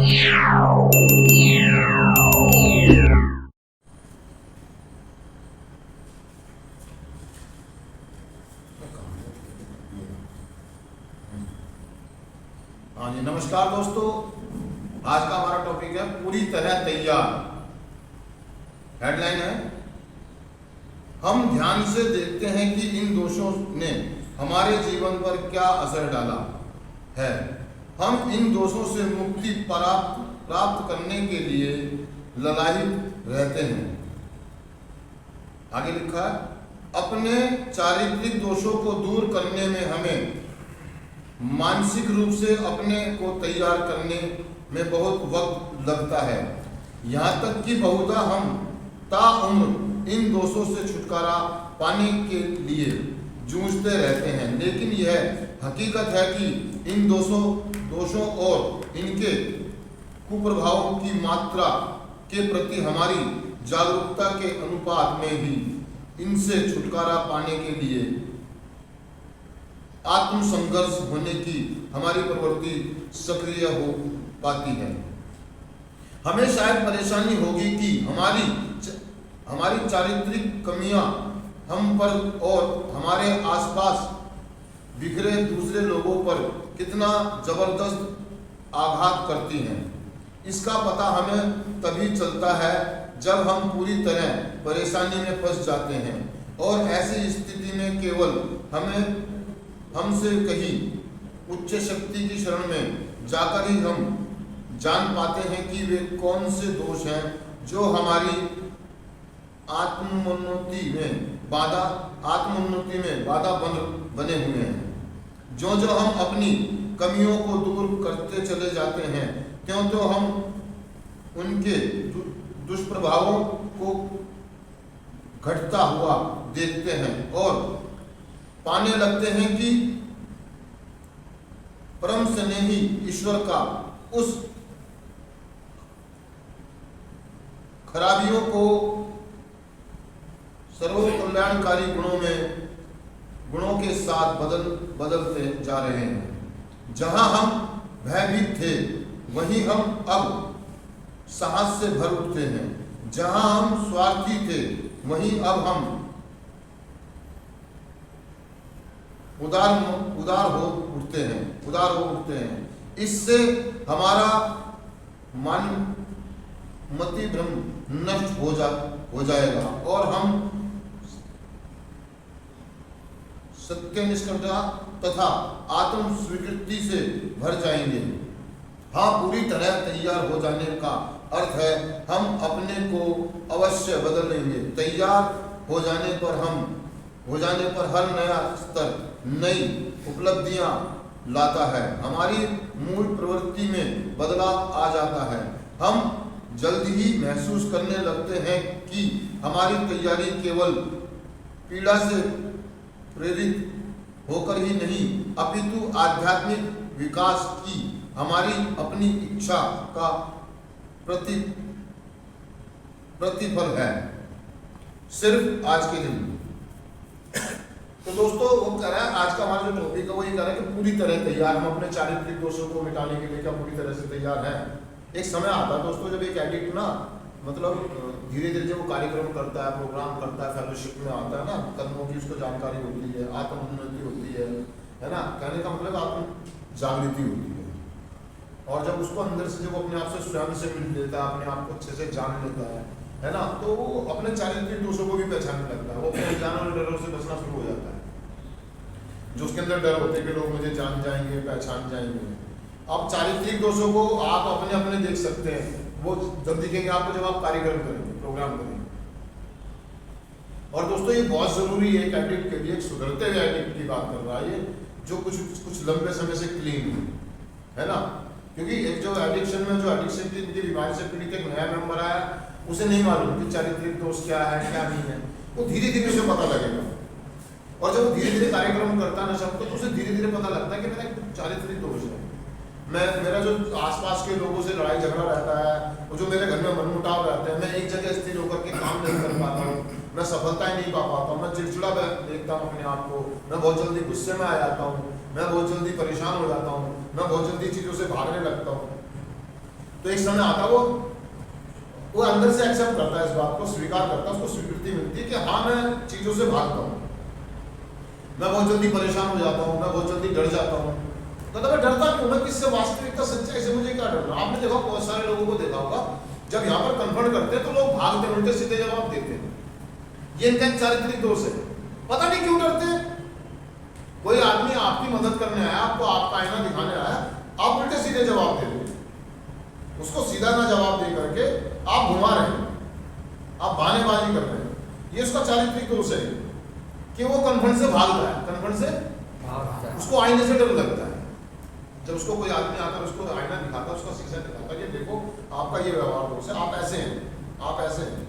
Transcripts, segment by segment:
हाँ जी, नमस्कार दोस्तों। आज का हमारा टॉपिक है पूरी तरह तैयार। हेडलाइन है, हम ध्यान से देखते हैं कि इन दोषों ने हमारे जीवन पर क्या असर डाला है। हम इन दोषों से मुक्ति प्राप्त करने के लिए ललायित रहते हैं। आगे लिखा है, अपने चारित्रिक दोषों को दूर करने में हमें मानसिक रूप से अपने को तैयार करने में बहुत वक्त लगता है। यहाँ तक कि बहुधा हम ताउम्र इन दोषों से छुटकारा पाने के लिए जूझते रहते हैं, लेकिन यह हकीकत है कि इन दोषों और इनके कुप्रभावों की मात्रा के प्रति हमारी जागरूकता के अनुपात में ही इनसे छुटकारा पाने के लिए आत्मसंघर्ष होने की हमारी प्रवृत्ति सक्रिय हो पाती है। हमें शायद परेशानी होगी कि हमारी चारित्रिक कमियां हम पर और हमारे आसपास बिखरे दूसरे लोगों पर कितना जबरदस्त आघात करती हैं। इसका पता हमें तभी चलता है जब हम पूरी तरह परेशानी में फंस जाते हैं, और ऐसी स्थिति में केवल हमसे कहीं उच्च शक्ति की शरण में जाकर ही हम जान पाते हैं कि वे कौन से दोष हैं जो हमारी आत्मोन्नति में बाधा बने हुए हैं। जो हम अपनी कमियों को दूर करते चले जाते हैं, त्यों हम उनके दुष्प्रभावों को घटता हुआ देखते हैं और पाने लगते हैं कि परम स्नेही ईश्वर का उस खराबियों को सर्वकल्याणकारी गुणों के साथ बदलते जा रहे हैं। जहां हम भयभीत थे वहीं हम अब साहस से भर उठते हैं। जहां हम स्वार्थी थे वहीं अब हम उदार हो उठते हैं। इससे हमारा मति भ्रम नष्ट हो जाएगा और हम सत्यनिष्ठता तथा आत्म स्वीकृति से भर जाएंगे। हाँ, पूरी तरह तैयार हो जाने का अर्थ है हम अपने को अवश्य बदल लेंगे। तैयार हो जाने पर हर नया स्तर नई उपलब्धियां लाता है। हमारी मूल प्रवृत्ति में बदलाव आ जाता है। हम जल्द ही महसूस करने लगते हैं कि हमारी तैयारी केवल पीड़ा से प्रेरित होकर ही नहीं, अपितु आध्यात्मिक विकास की हमारी अपनी इच्छा का प्रतिफल है, सिर्फ आज के दिन। तो दोस्तों, वो कह रहा है, आज का हमारा जो टॉपिक है वो ये कह रहा है कि पूरी तरह तैयार। हम अपने चारित्रिक दोषों को मिटाने के लिए क्या पूरी तरह से तैयार हैं? एक समय आता है दोस्तों जब एक एडिक्ट ना धीरे धीरे जब वो कार्यक्रम करता है, प्रोग्राम करता है, फेलोशिप में आता है ना, कर्मों की उसको जानकारी होती है, आत्मोन्नति होती है ना, कहने का मतलब आत्म जागृति होती है। और जब उसको अंदर से जब अपने आप से स्वयं से मिल लेता है, अपने आप को अच्छे से जान लेता है ना, तो वो अपने चारित्रिक दोषों को भी पहचानने लगता है। वो अपने अज्ञान और डरों से बचना शुरू हो जाता है। जो उसके अंदर डर होते हैं कि लोग मुझे जान जाएंगे, पहचान जाएंगे। अब चारित्रिक दोषों को आप अपने देख सकते हैं। वो जब दिखेंगे आपको जब आप कार्यक्रम करेंगे, प्रोग्राम करेंगे। और दोस्तों, ये बहुत जरूरी है एक एडिक्ट के लिए, एक सुधरते हुए एडिक्ट की बात कर रहा है ये, जो कुछ लंबे समय से क्लीन है ना। क्योंकि एक जो एडिक्शन में जो एडिक्शन की बीमारी से पीड़ित एक नया मेंबर आया, उसे नहीं मालूम कि चारित्रिक दोष क्या है क्या नहीं है। वो धीरे धीरे उसे पता लगेगा, और जब धीरे धीरे कार्यक्रम करता है ना सबको, तो उसे धीरे धीरे पता लगता है कि मेरा चारित्रिक दोष है। मेरा जो आसपास के लोगों से लड़ाई झगड़ा रहता है, वो जो मेरे घर में मनमुटाव रहते हैं, मैं एक जगह स्थिर होकर के काम नहीं कर पाता हूँ, मैं सफलता ही नहीं पा पाता हूँ, मैं चिड़चिड़ा देखता हूँ अपने आप को, मैं बहुत जल्दी गुस्से में आ जाता हूँ, मैं बहुत जल्दी परेशान हो जाता हूँ, मैं बहुत जल्दी चीज़ों से भागने लगता हूँ। तो एक समय आता वो अंदर से एक्सेप्ट करता है, इस बात को स्वीकार करता है, उसको स्वीकृति मिलती है कि हाँ मैं चीजों से भागता हूँ, मैं बहुत जल्दी परेशान हो जाता हूँ, मैं बहुत जल्दी डर जाता हूँ। तो मैं डरता क्यों? मैं किससे? वास्तविकता सच्चाई से मुझे क्या डरना? आपने देखा, बहुत सारे लोगों को देखा होगा, जब यहाँ पर कन्फ्रंट करते हैं तो लोग भागते हैं, उल्टे सीधे जवाब देते हैं। ये इनका एक चारित्रिक दोष है। पता नहीं क्यों डरते हैं। कोई आदमी आपकी मदद करने आया, आपको आपका आईना दिखाने आया, आप उल्टे सीधे जवाब दे रहे हैं, उसको सीधा ना जवाब दे करके आप घुमा रहे हैं, आप बहानेबाजी कर रहे हैं। ये उसका चारित्रिक दोष है कि वो कन्फ्रंट से भागता है, कन्फ्रंट से उसको आईने से डर लगता है। जब उसको कोई आदमी आकर उसको आईना दिखाता है, उसका शीशा दिखाता है कि देखो आपका ये व्यवहार दोष है, आप ऐसे हैं, आप ऐसे हैं,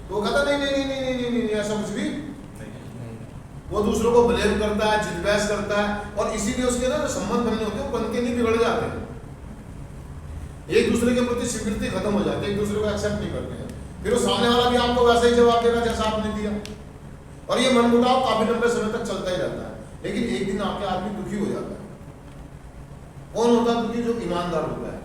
तो वो कहता नहीं नहीं नहीं नहीं नहीं नहीं, ऐसा कुछ भी नहीं। वो दूसरों को ब्लेम करता है, जिदबहस करता है, और इसीलिए उसके ना जो संबंध बनने होते हैं वो बनके नहीं, बिगड़ जाते हैं। एक दूसरे के प्रति स्वीकृति खत्म हो जाती है, एक दूसरे को एक्सेप्ट नहीं करते हैं। फिर वो सामने वाला भी आपको वैसा ही जवाब देगा जैसा आपने दिया, और ये मनमुटाव काफी लंबे समय तक चलता ही रहता है। लेकिन एक दिन आपके आदमी दुखी हो जाता है। कौन होता है दुखी? जो ईमानदार होता है,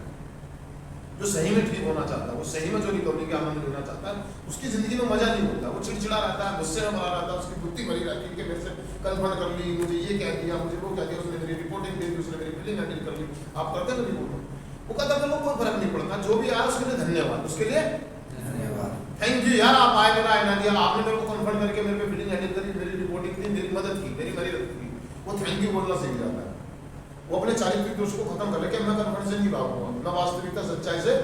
जो सही में ठीक होना चाहता है, वो सही में जो रिकवरी का आनंद लेना चाहता है, उसकी जिंदगी में मजा नहीं होता, वो चिड़चिड़ा रहता है, गुस्से में भरा रहता है, उसकी बुद्धि भरी रहती है कि मेरे से कन्फर्म कर ली, मुझे ये कह दिया, मुझे वो कह दिया, उसने मेरी रिपोर्टिंग दे दी, उसने मेरी बिलिंग हैंडल कर ली। आप करते हैं रिपोर्ट? वो कहता है कोई फर्क नहीं पड़ता, जो भी आया उसके लिए धन्यवाद, उसके लिए धन्यवाद, थैंक यू यार, आप आए, मेरा आईना दिया, आपने मेरे को कन्फर्म करके मेरे पे बिलिंग हैंडल करी, मेरी रिपोर्टिंग दी, मेरी मदद की, मेरी मदद की। वो थैंक यू बोलना सीख जाता है। वो अपने चारित्रिक दोष को खत्म कर ले कि मैं कन्फर्ट से नहीं भागूंगा, मैं वास्तविकता सच्चाई से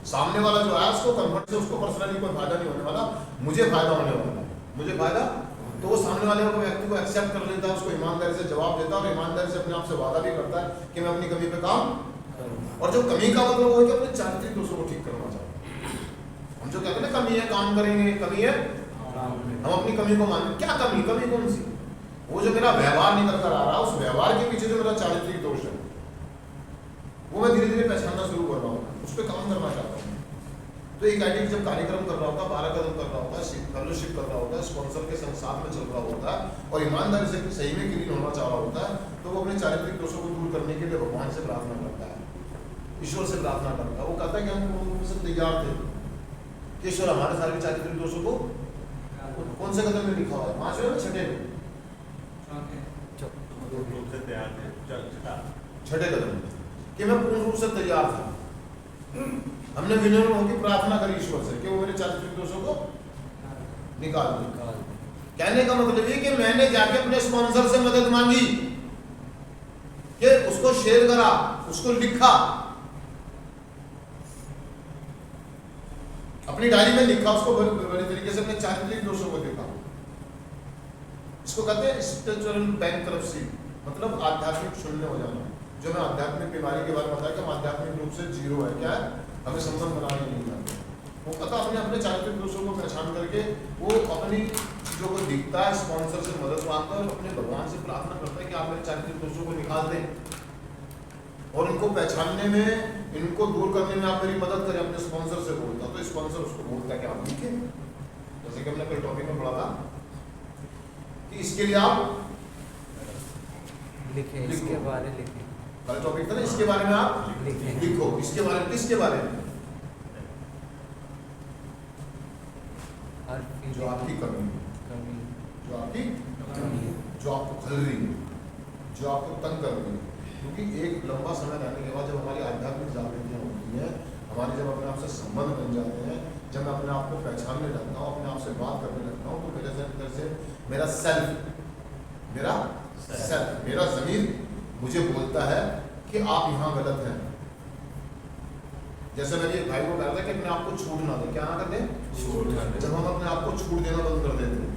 सामने वाला जो है उसको कन्फर्ट से, उसको पर्सनली कोई फायदा नहीं होने वाला, मुझे फायदा होने वाला है, मुझे फायदा। तो वो सामने वाले को व्यक्ति को एक्सेप्ट कर लेता है, उसको ईमानदारी से जवाब देता है, और ईमानदारी से अपने आप से वादा भी करता है कि मैं अपनी कमी पे काम करूंगा। और जो कमी का मतलब वो है कि अपने चारित्रिक दोषों को ठीक करना चाहते हैं। हम जो कहते हैं ना कमी है काम करेंगे, कमी है हम अपनी कमी को मानें। क्या कमी? कमी कौन सी? वो जो मेरा व्यवहार निकल कर आ रहा है, उस व्यवहार के पीछे जो मेरा चारित्रिक दोष है वो मैं धीरे धीरे पहचानना शुरू कर रहा हूँ, उस पर काम करना चाहता हूँ। तो एक एडिक्ट जब कार्यक्रम कर रहा होता है, 12 कदम कर रहा होता है, फेलोशिप कर रहा होता है, स्पॉन्सर के संग साथ में चल रहा होता है, और ईमानदारी से सही में क्लीन होना चाह रहा होता है, तो वो अपने चारित्रिक दोषों को दूर करने के लिए भगवान से प्रार्थना करता है, ईश्वर से प्रार्थना करता है। वो कहता है कि हम पूर्ण रूप से तैयार थे कि ईश्वर हमारे सारे चारित्रिक दोषों को, कौन से कदम में लिखा हुआ है? 5वें में, 6ठे में? छठे कदम कि मैं पूर्ण रूप से तैयार था। हमने विनम्र होकर प्रार्थना करी ईश्वर से कि वो मेरे चारित्रिक दोषों को निकाल दे। कहने का मतलब ये कि मैंने जाके अपने स्पॉन्सर से मदद मांगी, कि उसको शेयर करा, उसको लिखा, अपनी डायरी में लिखा, उसको बड़ी तरीके से अपने चारित्रिक दोषों को देखा। इसको कहते हैं स्पिरिचुअल बैंक्रप्सी, मतलब आध्यात्मिक शून्य हो जाना। जो मैं आध्यात्मिक बीमारी के बारे में बताया कि हम आध्यात्मिक रूप से जीरो है, क्या है, हमें संबंध बनाने नहीं जानते। वो पता अपने अपने चारित्रिक दोषों को पहचान करके वो अपनी चीजों को दिखता है, स्पॉन्सर से मदद मांगता है और अपने भगवान से प्रार्थना करता है कि आप मेरे चारित्रिक दोषों को निकाल दें और इनको पहचानने में, इनको दूर करने में आप मेरी मदद करें। अपने स्पॉन्सर से बोलता, तो स्पॉन्सर उसको बोलता है कि आप लिखें, जैसे कि हमने कल टॉपिक में पढ़ा था कि इसके लिए आप लिखें, इसके बारे लिखें। कल टॉपिक था ना, इसके बारे में आप लिखो। इसके बारे में, किसके बारे में? जो आपकी कमी है, जो आपकी कमी है, जो आपको खल रही है, जो आपको तंग कर रही है। क्योंकि एक लंबा समय रहने के बाद जब हमारी आध्यात्मिक जागृतियाँ होती हैं, हमारे जब अपने आप से संबंध बन जाते हैं, जब मैं अपने आप को पहचानने लगता हूँ, अपने आप से बात करने लगता हूँ, तो मेरे अंदर से मेरा सेल्फ, मेरा ज़मीर मुझे बोलता है कि आप यहाँ गलत हैं। जैसे मैंने भाई को कहा था कि अपने आप को छूट ना दें, क्या ना कर दें? जब हम अपने आप को छूट देना बंद कर देते हैं,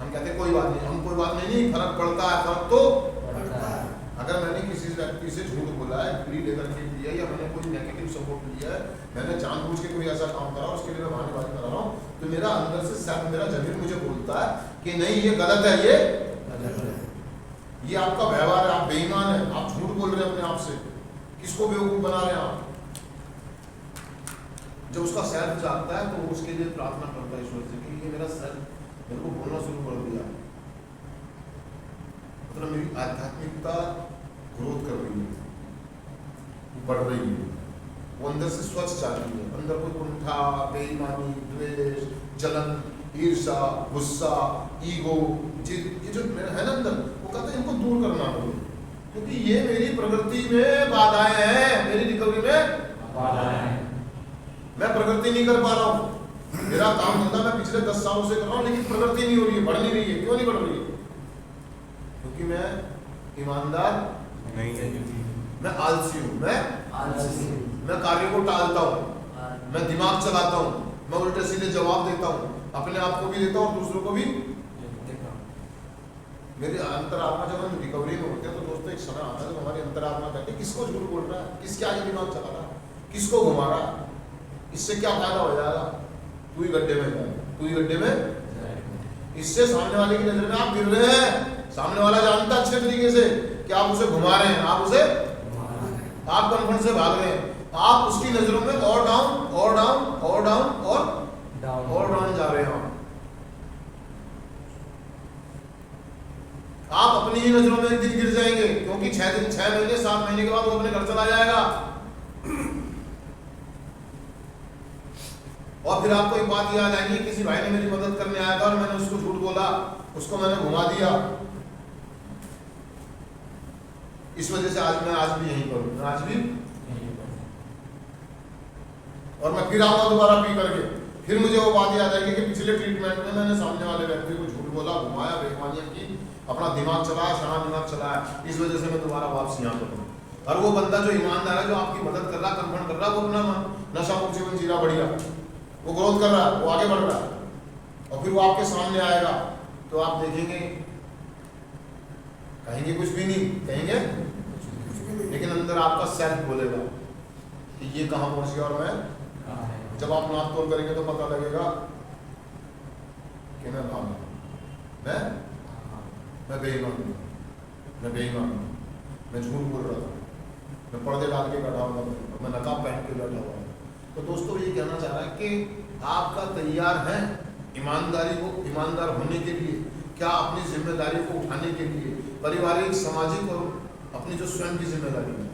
हम कहते हैं कोई बात नहीं, हम कोई बात नहीं, फर्क पड़ता है, फर्क तो पड़ता है। अगर मैंने किसी व्यक्ति से झूठ बोला है, फ्री लेकर के दिया, या मैंने कोई नेगेटिव सपोर्ट लिया है, मैंने जानबूझ के कोई ऐसा काम करा, उसके लिए मैं बहानेबाजी करा रहा हूँ, तो मेरा अंदर से सेल्फ, मेरा ज़मीर मुझे बोलता है कि नहीं, ये गलत है, ये आपका व्यवहार है, आप बेईमान है, आप झूठ बोल रहे हैं अपने आप से, किसको बेवकूफ बना रहे हैं आप। जब उसका सेल्फ जागता है तो उसके लिए प्रार्थना करता है ईश्वर से कि ये मेरा सेल्फ मेरे को बोलना शुरू कर दिया, मतलब मेरी आध्यात्मिकता ग्रोथ कर रही है, बढ़ रही है, वो अंदर से स्वच्छ जाती है। अंदर कोई कुंठा, बेईमानी, द्वेष, जलन, ईर्ष्या, गुस्सा, ईगो, ये जो है ना अंदर, वो कहते हैं इनको दूर करना होगा, क्योंकि ये मेरी प्रगति में बाधाएं हैं, मेरी रिकवरी में बाधाएं हैं। मैं प्रगति नहीं कर पा रहा हूँ, मेरा काम धंधा मैं पिछले 10 सालों से कर रहा हूँ, लेकिन प्रगति नहीं हो रही है, बढ़ नहीं रही है। क्यों नहीं बढ़ रही है? क्योंकि मैं ईमानदार नहीं, मैं आलसी हूँ, मैं कार्यों को टालता हूँ, मैं दिमाग चलाता हूँ, मैं उल्टे सीधे जवाब देता हूँ, अपने आप को भी देता हूँ, दूसरों को भी देता हूँ। मेरी अंतरात्मा जब हम रिकवरी में होते हैं तो दोस्तों एक समय आता है जब हमारी अंतरात्मा कहती है किसको झूठ बोल रहा है, किसके आगे दिमाग चला रहा है, किसको घुमा रहा है, इससे क्या फायदा हो जाएगा, तू ही गड्ढे में जाए, तू ही गड्ढे में। इससे सामने वाले की नजर में आप गिर रहे हैं, सामने वाला जानता अच्छे तरीके से कि आप उसे घुमा रहे हैं, आप कन्फर्ट से भाग रहे हैं, आप उसकी नजरों में और डाउन और डाउन और डाउन और डाउन जा रहे हैं। आप अपनी ही नजरों में एक दिन गिर जाएंगे, क्योंकि 6 महीने 7 महीने के बाद वो अपने घर चला जाएगा। और फिर आपको एक बात याद आएगी, किसी भाई ने मेरी मदद करने आया था और मैंने उसको झूठ बोला, उसको मैंने घुमा दिया, इस वजह से आज भी यहीं पर हूं, आज भी यहीं पर। और मैं फिर आऊंगा दोबारा पी करके, फिर मुझे वो बात याद आएगी कि पिछले ट्रीटमेंट में मैंने सामने वाले व्यक्ति को झूठ बोला, घुमाया, बेईमानियां की, अपना दिमाग चलाया, शाना दिमाग चलाया, इस वजह से मैं दोबारा वापस यहाँ पर हूँ। और वो बंदा जो ईमानदार है, जो आपकी मदद कर रहा, कन्फर्म कर रहा, वो अपना नशा मुक्त जीवन जी रहा, बढ़िया, वो ग्रोथ कर रहा है, वो आगे बढ़ रहा है, और फिर वो आपके सामने आएगा तो आप देखेंगे, कहेंगे कुछ भी नहीं, कहेंगे लेकिन अंदर आपका सेल्फ बोलेगा कि ये कहां पहुंच गया। और मैं जब आप नाप तोल करेंगे तो पता लगेगा कि मैं भाग, मैं बेईमान हूं, मैं झूठ बोल रहा था, मैं पर्दे डाल के बैठा हुआ, मैं नकाब पहन के बैठा हुआ। तो दोस्तों ये कहना चाह रहा है कि आपका तैयार है ईमानदार होने के लिए, क्या अपनी जिम्मेदारी को उठाने के लिए, पारिवारिक, सामाजिक और अपनी जो स्वयं की जिम्मेदारी है,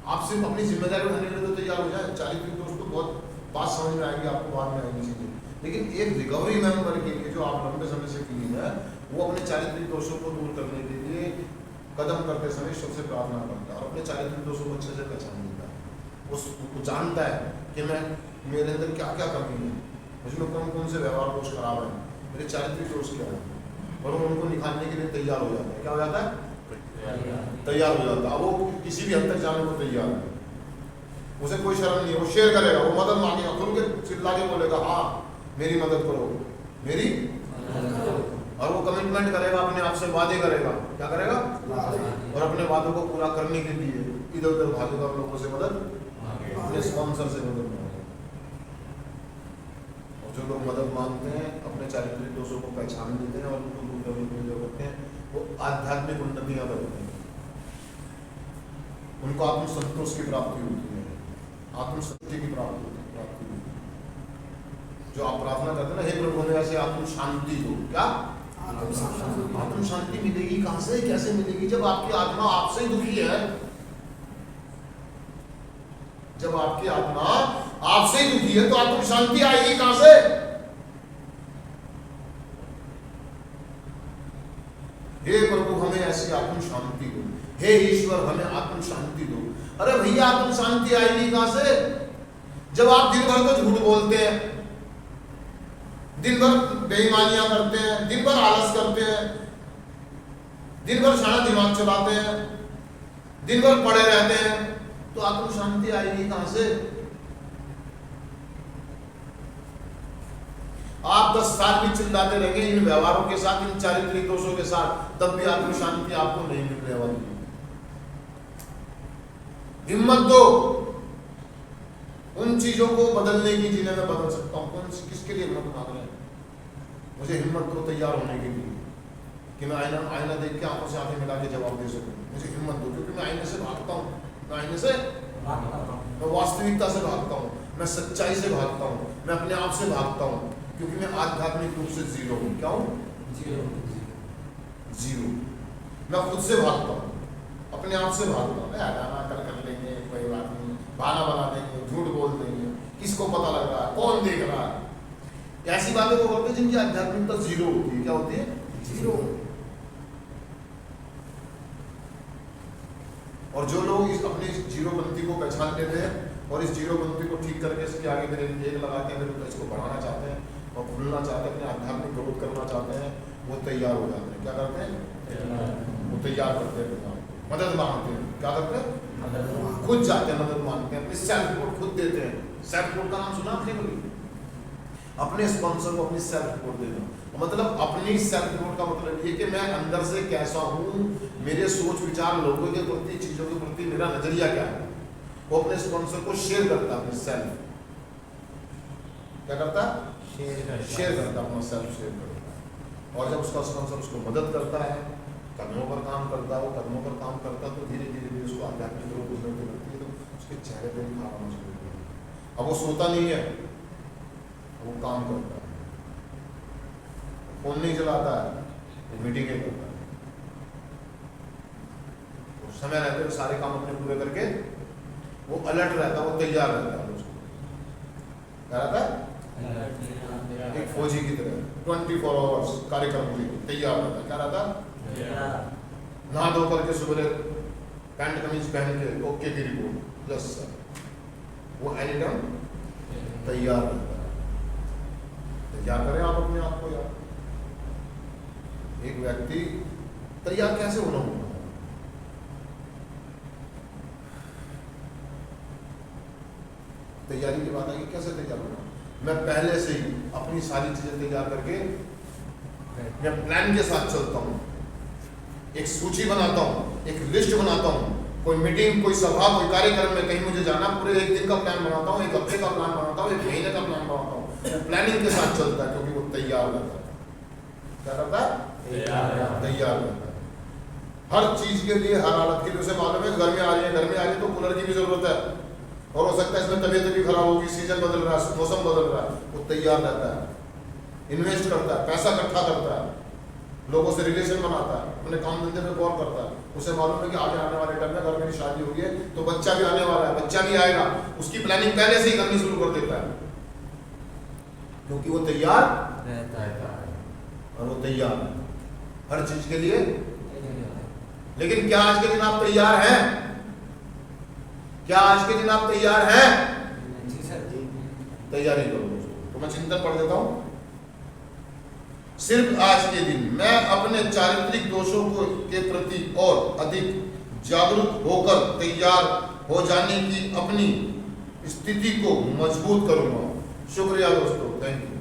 आप सिर्फ अपनी जिम्मेदारी उठाने के लिए तो तैयार हो जाए। चारित्रिक दोस्तों बहुत बात समझ में आएगी आपको, बाद में आएगी चीजें, लेकिन एक रिकवरी मेंबर के लिए जो आप लंबे समय से क्लीन है, वो अपने चारित्रिक दोषों को दूर करने के लिए कदम करते समय सबसे प्रार्थना करता है और अपने चारित्रिक दोषों को अच्छे से पहचान लेता है। उसको जानता है कि मेरे अंदर क्या क्या कमी है, मुझमें कौन कौन से व्यवहार दोष खराब है, मेरे चारित्रिक दोष क्या है, और वो उनको निकालने के लिए तैयार हो जाता है। क्या हो जाता है? तैयार हो जाता है। वो किसी भी हद तक जाने को तैयार है, उसे कोई शर्म नहीं है, वो शेयर करेगा, वो मदद मांगेगा, खुल के चिल्ला के बोलेगा हाँ मेरी मदद करो, मेरी, और वो कमिटमेंट करेगा, अपने आप से वादे करेगा। क्या करेगा? और अपने वादों को पूरा करने के लिए इधर उधर भागेगा, लोगों से मदद, अपने स्पॉन्सर से मदद मांगेगा। और जो लोग मदद मांगते हैं अपने चारित्रिक दोषों को पहचान लेते हैं और उनको दूर करने के लिए करते हैं, वो आध्यात्मिक उन्नतियां करते हैं, उनको आत्मसंतोष की प्राप्ति होती है, आत्मसत्य की प्राप्ति होती है। जो आप प्रार्थना करते हैं ना, हे प्रभु हमें ऐसे आत्म शांति दो। क्या आत्म शांति मिलेगी? कहां से, कैसे मिलेगी? जब आपकी आत्मा आपसे ही दुखी है, जब आपकी आत्मा आपसे ही दुखी है तो आत्म शांति आएगी कहां से? हे प्रभु हमें ऐसी आत्म शांति दो, हे ईश्वर हमें आत्म शांति दो। अरे भैया आत्म शांति आएगी कहां से? जब आप दिन भर तो झूठ बोलते हैं, दिन भर बेईमानियां करते हैं, दिन भर आलस करते हैं, दिन भर शाना दिमाग चलाते हैं, दिन भर पड़े रहते हैं, तो आत्म शांति आएगी कहां से? आप 10 साल भी चिल्लाते रहेंगे इन व्यवहारों के साथ, इन चारित्रिक दोषों के साथ, तब भी आत्म शांति आपको नहीं मिलने वाली। हिम्मत दो उन चीजों को बदलने की जिन्हें मैं बदल सकता हूं। कौन सी, किसके लिए हिम्मत मांग रहे हैं? मुझे हिम्मत दो तैयार होने के लिए कि मैं आईना देख के आंखों से आंखें मिला के जवाब दे सकूं। मुझे हिम्मत दो, क्योंकि मैं आईने से भागता हूं, मैं वास्तविकता से भागता हूं, मैं सच्चाई से भागता हूं, मैं अपने आप से भागता हूं, क्योंकि मैं आध्यात्मिक रूप से जीरो हूं। क्या हूं? जीरो। मैं खुद से भागता हूं, अपने आप से भागता हूं, कल कर लेंगे, कोई बात नहीं, कैसी बातें वो करते हैं जिनकी आध्यात्मिकता जीरो होती है। क्या होती है? जीरो। और जो लोग इस अपनी जीरोपंथी को पहचान लेते हैं और इस जीरोपंथी को ठीक करके इसके आगे फिर एक लगाते हैं, फिर इसको बढ़ाना चाहते हैं और खुलना चाहते हैं, अपने आध्यात्मिक ग्रोथ करना चाहते हैं, वो तैयार हो जाते हैं। क्या करते हैं? वो तैयार करते हैं, मदद मांगते हैं। क्या करते हैं? खुद जाते हैं, मदद मांगते हैं, अपनी सेल्फ रिपोर्ट खुद देते हैं। सेल्फ रिपोर्ट का नाम सुना आपने कभी? अपने स्पॉन्सर को अपनी सेल्फ रिपोर्ट देना, मतलब अपनी सेल्फ रिपोर्ट का मतलब ये कि मैं अंदर से कैसा हूँ, मेरे सोच विचार लोगों के प्रति, चीजों के प्रति मेरा नजरिया क्या है। वो अपने स्पॉन्सर को शेयर करता है, अपने सेल्फ क्या करता है? शेयर करता है, अपना सेल्फ शेयर करता है। और जब उसका स्पॉन्सर उसको मदद करता है, कदमों पर काम करता है, वो कदमों पर काम करता है, तो धीरे धीरे उसको आध्यात्मिक ग्रोथ होने लगती है, तो उसके चेहरे पर भी खाना शुरू होता है। अब वो सोता नहीं है, वो काम करता है, फोन नहीं चलाता है, वो मीटिंगें करता है, उस समय रहते हुए सारे काम अपने पूरे करके वो अलर्ट रहता है, वो तैयार रहता है। उसको क्या रहता है? एक फौजी की तरह 24 आवर्स कार्यक्रम के लिए तैयार रहता है। क्या रहता है? नहा धो करके सुबह पैंट कमीज पहन के ओके की रिपोर्ट, यस सर, वो एनी टाइम तैयार रहता है। तैयार करें आप अपने आप को यार। एक व्यक्ति तैयार कैसे होना होगा? तैयारी की बात आई, कैसे तैयार होना? मैं पहले से ही अपनी सारी चीजें तैयार करके मैं प्लान के साथ चलता हूँ, एक सूची बनाता हूँ, एक लिस्ट बनाता हूँ। कोई मीटिंग, कोई सभा, कोई कार्यक्रम में कहीं मुझे जाना, पूरे एक दिन का प्लान बनाता हूँ, एक हफ्ते का प्लान बनाता हूँ, एक महीने का प्लान बनाता हूँ। प्लानिंग के साथ चलता है क्योंकि वो तैयार रहता है। क्या रहता है? तैयार रहता है हर चीज के लिए, हर हालत के लिए। उसे मालूम है घर में आ रही है, घर में आ रही है तो कूलर की भी जरूरत है, और हो सकता है इसमें तबीयत भी खराब होगी, सीजन बदल रहा है, मौसम बदल रहा है। वो तैयार रहता है, इन्वेस्ट करता है, पैसा इकट्ठा करता है, लोगों से रिलेशन बनाता है, अपने काम धंधे में गौर करता है। उसे मालूम है कि आगे आने वाले टाइम में अगर मेरी शादी होगी है तो बच्चा भी आने वाला है, बच्चा भी आएगा, उसकी प्लानिंग पहले से ही करनी शुरू कर देता है क्योंकि वो तैयार रहता है। और वो तैयार है हर चीज के लिए। लेकिन क्या आज के दिन आप तैयार हैं? क्या आज के दिन आप तैयार हैं? तैयारी करो दोस्तों। तो मैं चिंतन पढ़ देता हूं। सिर्फ आज के दिन मैं अपने चारित्रिक दोषों के प्रति और अधिक जागरूक होकर तैयार हो जाने की अपनी स्थिति को मजबूत करूंगा। शुक्रिया दोस्तों, थैंक यू।